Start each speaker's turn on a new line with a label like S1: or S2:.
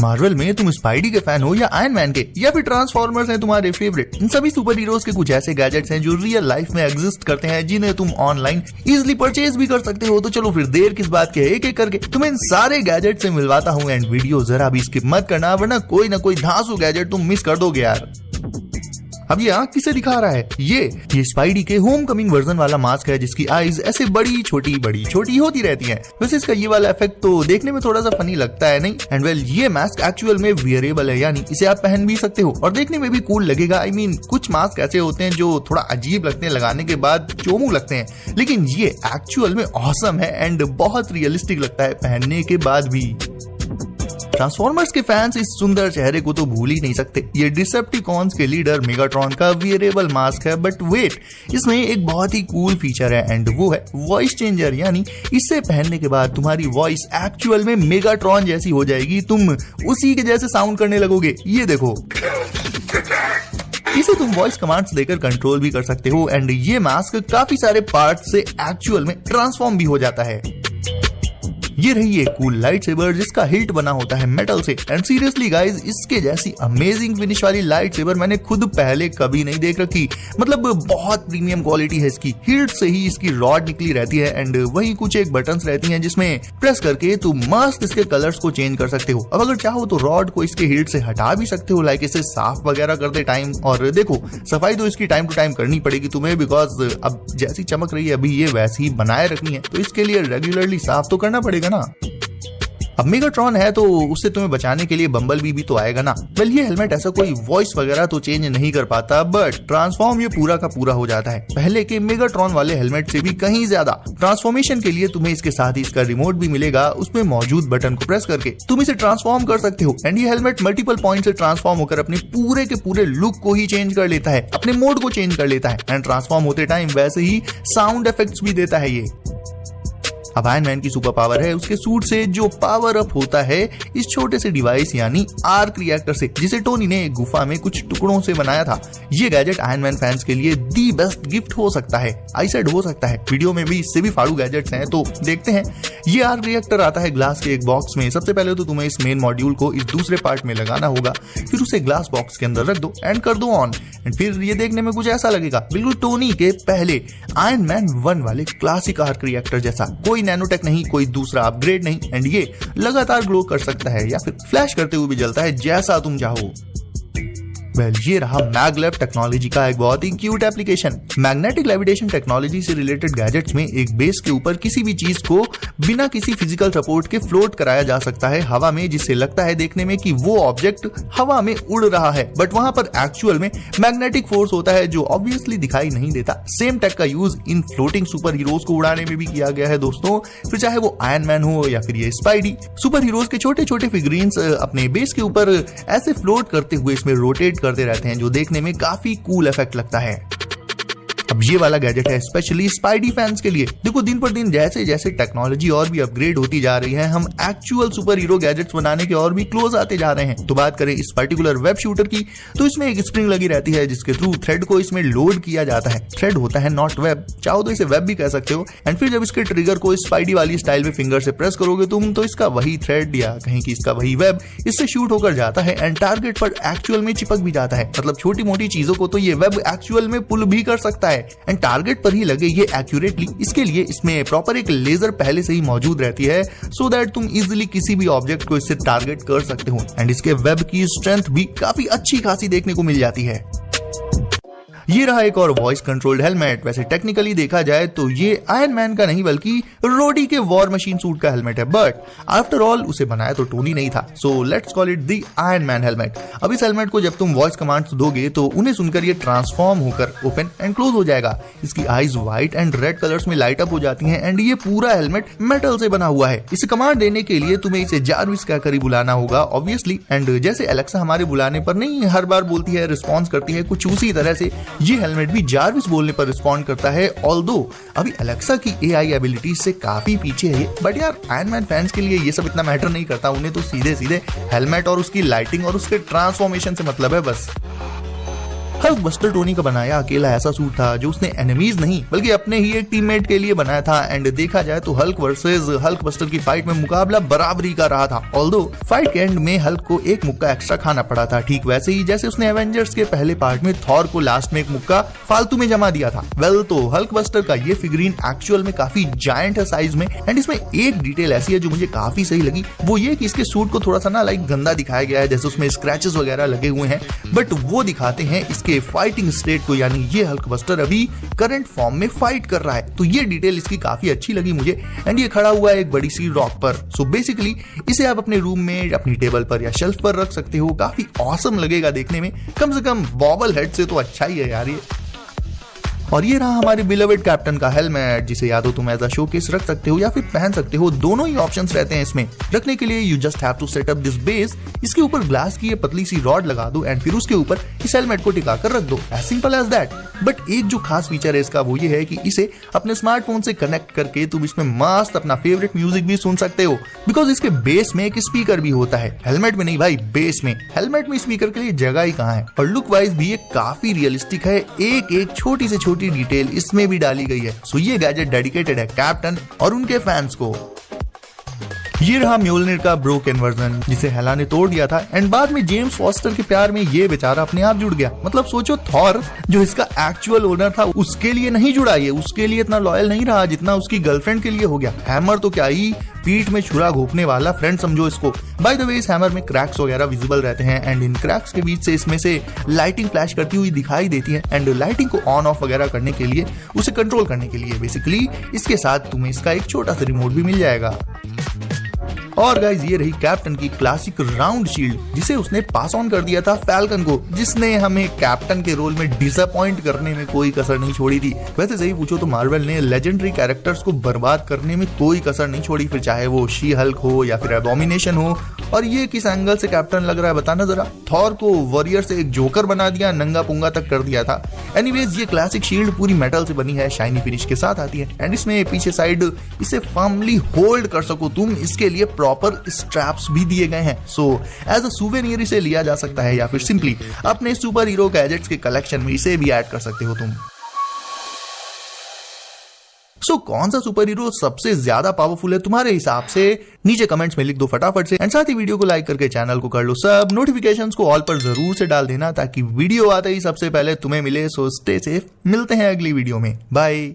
S1: Marvel में तुम spidey के फैन हो या आयरन मैन के, या फिर ट्रांसफॉर्मर्स हैं तुम्हारे फेवरेट, इन सभी सुपर हीरोज के कुछ ऐसे गैजेट्स हैं जो रियल लाइफ में एग्जिस्ट करते हैं, जिन्हें तुम ऑनलाइन इजिली परचेज भी कर सकते हो। तो चलो फिर देर किस बात के, एक एक करके तुम्हें इन सारे गैजेट से मिलवाता हूँ। एंड वीडियो जरा भी स्किप मत करना, वरना कोई ना कोई धांसू गैजेट तुम मिस कर दोगे यार। अब ये आंख किसे दिखा रहा है? ये स्पाइडी के होम कमिंग वर्जन वाला मास्क है, जिसकी आईज ऐसे बड़ी छोटी होती रहती हैं। वैसे इसका ये वाला इफेक्ट तो देखने में थोड़ा सा फनी लगता है, नहीं? एंड वेल, ये मास्क एक्चुअल में वियरेबल है, यानी इसे आप पहन भी सकते हो और देखने में भी कूल लगेगा। आई मीन, कुछ मास्क ऐसे होते हैं जो थोड़ा अजीब लगते हैं, लगाने के बाद चोमू लगते हैं, लेकिन ये एक्चुअल में ऑसम है एंड बहुत रियलिस्टिक लगता है पहनने के बाद भी। ट्रांसफॉर्मर्स के फैंस इस सुंदर चेहरे को तो भूल ही नहीं सकते। ये डिसेप्टिकॉन्स के लीडर मेगाट्रॉन का वियरेबल मास्क है, बट वेट, इसमें एक बहुत ही कूल फीचर है एंड वो है वॉइस चेंजर, यानी इसे पहनने के बाद तुम्हारी वॉइस एक्चुअल में मेगाट्रॉन जैसी हो जाएगी, तुम उसी के जैसे साउंड करने लगोगे। ये देखो, इसे तुम वॉइस कमांड्स देकर कंट्रोल भी कर सकते हो एंड ये मास्क काफी सारे पार्ट से एक्चुअल में ट्रांसफॉर्म भी हो जाता है। ये रही एक कूल लाइट सेबर जिसका हिल्ट बना होता है मेटल से, एंड सीरियसली गाइज, इसके जैसी अमेजिंग फिनिश वाली लाइट सेबर मैंने खुद पहले कभी नहीं देख रखी। मतलब बहुत प्रीमियम क्वालिटी है इसकी। हिल्ट से ही इसकी रॉड निकली रहती है एंड वही कुछ एक बटन्स रहती हैं जिसमें प्रेस करके तुम मस्त इसके कलर्स को चेंज कर सकते हो। अब अगर चाहो तो रॉड को इसके हिल्ट से हटा भी सकते हो, लाइक इसे साफ वगैरह करते टाइम। और देखो, सफाई तो इसकी टाइम टू टाइम करनी पड़ेगी तुम्हें, बिकॉज अब जैसी चमक रही है अभी ये वैसी ही बनाए रखनी है, तो इसके लिए रेगुलरली साफ तो करना पड़ेगा ना। अब मेगाट्रॉन है तो उससे तुम्हें बचाने के लिए बम्बलबी भी तो आएगा ना। वेल, ये हेलमेट ऐसा कोई वॉइस वगैरह तो चेंज नहीं कर पाता, बट ट्रांसफॉर्म ये पूरा का पूरा हो जाता है, पहले के मेगाट्रॉन वाले हेलमेट से भी कहीं ज्यादा। ट्रांसफॉर्मेशन के लिए तुम्हें इसके साथ ही इसका रिमोट भी मिलेगा, उसमें मौजूद बटन को प्रेस करके तुम इसे ट्रांसफॉर्म कर सकते हो एंड ये हेलमेट मल्टीपल पॉइंट से ट्रांसफॉर्म होकर अपने पूरे के पूरे लुक को ही चेंज कर लेता है, अपने मोड को चेंज कर लेता है एंड ट्रांसफॉर्म होते टाइम वैसे ही साउंड इफेक्ट्स भी देता है ये। अब आयरन मैन की सुपर पावर है उसके सूट से जो पावर अप होता है इस छोटे से डिवाइस यानी आर्क रिएक्टर से, जिसे टोनी ने गुफा में कुछ टुकड़ों से बनाया था। ये गैजेट आयरन मैन फैंस के लिए दी बेस्ट गिफ्ट हो सकता है, आई सेड हो सकता है। वीडियो में भी इससे भी फाड़ू गैजेट्स हैं, तो देखते हैं। ये आर्क रिएक्टर आता है ग्लास के एक बॉक्स में। सबसे पहले तो तुम्हें इस मेन मॉड्यूल को इस दूसरे पार्ट में लगाना होगा, फिर उसे ग्लास बॉक्स के अंदर रख दो एंड कर दो ऑन। एंड फिर ये देखने में कुछ ऐसा लगेगा, बिल्कुल टोनी के पहले आयरन मैन 1 वाले क्लासिक आर्क रिएक्टर जैसा। कोई नैनोटेक नहीं, कोई दूसरा अपग्रेड नहीं, एंड ये लगातार ग्लो कर सकता है या फिर फ्लैश करते हुए भी जलता है, जैसा तुम चाहो। वेल, ये रहा मैगलेव टेक्नोलॉजी का एक बहुत ही cute application. Magnetic levitation technology से रिलेटेड गैजेट्स में एक बेस के ऊपर किसी भी चीज को बिना किसी फिजिकल सपोर्ट के फ्लोट कराया जा सकता है हवा में, जिससे लगता है देखने में कि वो ऑब्जेक्ट हवा में उड़ रहा है, बट वहां पर एक्चुअल में मैग्नेटिक फोर्स होता है जो ऑब्वियसली दिखाई नहीं देता। सेम टेक का use in floating super heroes को उड़ाने में भी किया गया है दोस्तों। फिर चाहे वो आयरन मैन हो या फिर ये स्पाइडी, सुपर हीरोज के छोटे छोटे फिगरीन्स अपने बेस के ऊपर ऐसे फ्लोट करते हुए इसमें रोटेट करते रहते हैं, जो देखने में काफी कूल इफेक्ट लगता है। अब ये वाला गैजेट है स्पेशली स्पाइडी फैंस के लिए। देखो, दिन पर दिन जैसे जैसे टेक्नोलॉजी और भी अपग्रेड होती जा रही है, हम एक्चुअल सुपर हीरो गैजेट्स बनाने के और भी क्लोज आते जा रहे हैं। तो बात करें इस पर्टिकुलर वेब शूटर की, तो इसमें एक स्प्रिंग लगी रहती है जिसके थ्रू थ्रेड को इसमें लोड किया जाता है। थ्रेड होता है नॉट वेब, चाहो तो इसे वेब भी कह सकते हो। एंड फिर जब इसके ट्रिगर को स्पाइडी वाली स्टाइल में फिंगर से प्रेस करोगे तुम, तो इसका वही थ्रेड या कहीं की इसका वही वेब इससे शूट होकर जाता है एंड टारगेट पर एक्चुअल में चिपक भी जाता है। मतलब छोटी मोटी चीजों को तो ये वेब एक्चुअल में पुल भी कर सकता है एंड टारगेट पर ही लगे ये एक्यूरेटली। इसके लिए इसमें प्रॉपर एक लेजर पहले से ही मौजूद रहती है, सो दैट तुम इजीली किसी भी ऑब्जेक्ट को इससे टारगेट कर सकते हो। एंड इसके वेब की स्ट्रेंथ भी काफी अच्छी खासी देखने को मिल जाती है। ये रहा एक और वॉइस कंट्रोल्ड हेलमेट। वैसे टेक्निकली देखा जाए तो ये आयरन मैन का नहीं बल्कि रोडी के वॉर मशीन सूट का हेलमेट है, बट आफ्टर ऑल उसे बनाया तो टोनी नहीं था, so let's call it the iron man helmet. अब इस हेलमेट को जब तुम वॉइस कमांड्स दोगे तो उन्हें सुनकर ये ट्रांसफॉर्म होकर ओपन एंड क्लोज हो जाएगा। इसकी eyes white and red colours में लाइट अप हो जाती हैं एंड ये पूरा हेलमेट मेटल से बना हुआ है। इसे कमांड देने के लिए तुम्हें इसे जारविस कहकर ही बुलाना होगा ऑब्वियसली। एंड जैसे एलेक्सा हमारे बुलाने पर नहीं हर बार बोलती है, रिस्पॉन्स करती है, कुछ उसी तरह से ये हेलमेट भी जारविस बोलने पर रिस्पॉन्ड करता है। ऑल्दो अभी एलेक्सा की एआई एबिलिटीज से काफी पीछे है, बट यार आयरन मैन फैंस के लिए ये सब इतना मैटर नहीं करता। उन्हें तो सीधे सीधे हेलमेट और उसकी लाइटिंग और उसके ट्रांसफॉर्मेशन से मतलब है बस। हल्क बस्टर टोनी का बनाया अकेला ऐसा सूट था जो उसने एनिमीज नहीं बल्कि अपने ही एक टीममेट के लिए बनाया था। एंड देखा जाए तो हल्क वर्सेस हल्क बस्टर की फाइट में मुकाबला बराबरी का रहा था। ऑल्दो फाइट के एंड में हल्क को एक मुक्का एक्स्ट्रा खाना पड़ा था, ठीक वैसे ही जैसे उसने एवेंजर्स के पहले पार्ट में थॉर को लास्ट में एक मुक्का फालतू में जमा दिया था। वेल तो हल्क बस्टर का ये फिगरीन एक्चुअल में काफी जायंट है साइज में। एंड इसमें एक डिटेल ऐसी है जो मुझे काफी सही लगी, वो ये कि इसके सूट को थोड़ा सा ना लाइक गंदा दिखाया गया है, जैसे उसमें स्क्रैचेस वगैरह लगे हुए हैं, बट वो दिखाते हैं इसके फाइटिंग स्टेट को, यानी ये हल्क बस्टर अभी करंट फॉर्म में फाइट कर रहा है। तो ये डिटेल इसकी काफी अच्छी लगी मुझे। एंड ये खड़ा हुआ है एक बड़ी सी रॉक पर, सो बेसिकली इसे आप अपने रूम में अपनी टेबल पर या शेल्फ पर रख सकते हो। काफी ऑसम लगेगा देखने में, कम से कम बॉबल हेड से तो अच्छा ही है यार ये। और ये रहा हमारे बिलवेड कैप्टन का हेलमेट, जिसे या तो तुम एज अ शोकेस रख सकते हो या फिर पहन सकते हो, दोनों ही ऑप्शंस रहते हैं इसमें। रखने के लिए you just have to set up this base, इसके ऊपर ग्लास की ये पतली सी रॉड लगा दो एंड फिर उसके ऊपर इस हेलमेट को टिका कर रख दो, as simple as that. But एक जो खास फीचर है इसका वो ये है कि इसे अपने स्मार्टफोन से कनेक्ट करके तुम इसमें मस्त अपना फेवरेट म्यूजिक भी सुन सकते हो, बिकॉज इसके बेस में एक स्पीकर भी होता है। हेलमेट में नहीं भाई, बेस में। हेलमेट में स्पीकर के लिए जगह ही कहाँ है। और लुक वाइज भी ये काफी रियलिस्टिक है, एक एक छोटी से छोटी डिटेल इसमें भी डाली गई है। सो ये गैजेट डेडिकेटेड है कैप्टन और उनके फैंस को। ये रहा म्योलनिर का ब्रोकन वर्जन, जिसे हेला ने तोड़ दिया था एंड बाद में जेम्स फॉस्टर के प्यार में ये बेचारा अपने आप जुड़ गया। मतलब सोचो, थॉर जो इसका एक्चुअल ओनर था उसके लिए नहीं जुड़ा, ये उसके लिए इतना लॉयल नहीं रहा जितना उसकी गर्लफ्रेंड के लिए हो गया। हैमर तो क्या ही पीठ में छुरा घोपने वाला फ्रेंड समझो इसको। बाय द वे इस हैमर में क्रैक्स वगैरह विजिबल रहते हैं एंड इन क्रैक्स के बीच से इसमें से लाइटिंग फ्लैश करती हुई दिखाई देती है। एंड लाइटिंग को ऑन ऑफ वगैरह करने के लिए, उसे कंट्रोल करने के लिए बेसिकली इसके साथ तुम्हें इसका एक छोटा सा रिमोट भी मिल जाएगा। और गाइज ये रही कैप्टन की क्लासिक राउंड शील्ड, जिसे उसने पास ऑन कर दिया था फैल्कन को, जिसने हमें कैप्टन के रोल में डिसअपॉइंट करने में कोई कसर नहीं छोड़ी थी। वैसे सही पूछो तो मार्वल ने लेजेंडरी कैरेक्टर्स को बर्बाद करने में कोई कसर नहीं छोड़ी, फिर चाहे वो शी हल्क हो या फिर एबोमिनेशन हो। और ये किस एंगल से कैप्टन लग रहा है बताना जरा। थॉर को वॉरियर से एक जोकर बना दिया, नंगा पुंगा तक कर दिया था। एनीवेज ये क्लासिक शील्ड पूरी मेटल से बनी है, शाइनी फिनिश के साथ आती है एंड इसमें पीछे साइड इसे फर्मली होल्ड कर सको तुम, इसके लिए प्रॉपर स्ट्रैप्स भी दिए गए हैं। सो एज अ सूवेनियर इसे लिया जा सकता है या फिर सिंपली अपने सुपर हीरो गैजेट्स के कलेक्शन में इसे भी ऐड कर सकते हो तुम। सो कौन सा सुपर हीरो सबसे ज्यादा पावरफुल है तुम्हारे हिसाब से? नीचे कमेंट्स में लिख दो फटाफट से एंड साथ ही वीडियो को लाइक करके चैनल को कर लो सब, नोटिफिकेशंस को ऑल पर जरूर से डाल देना ताकि वीडियो आते ही सबसे पहले तुम्हें मिले। सो स्टे सेफ, मिलते हैं अगली वीडियो में, बाय।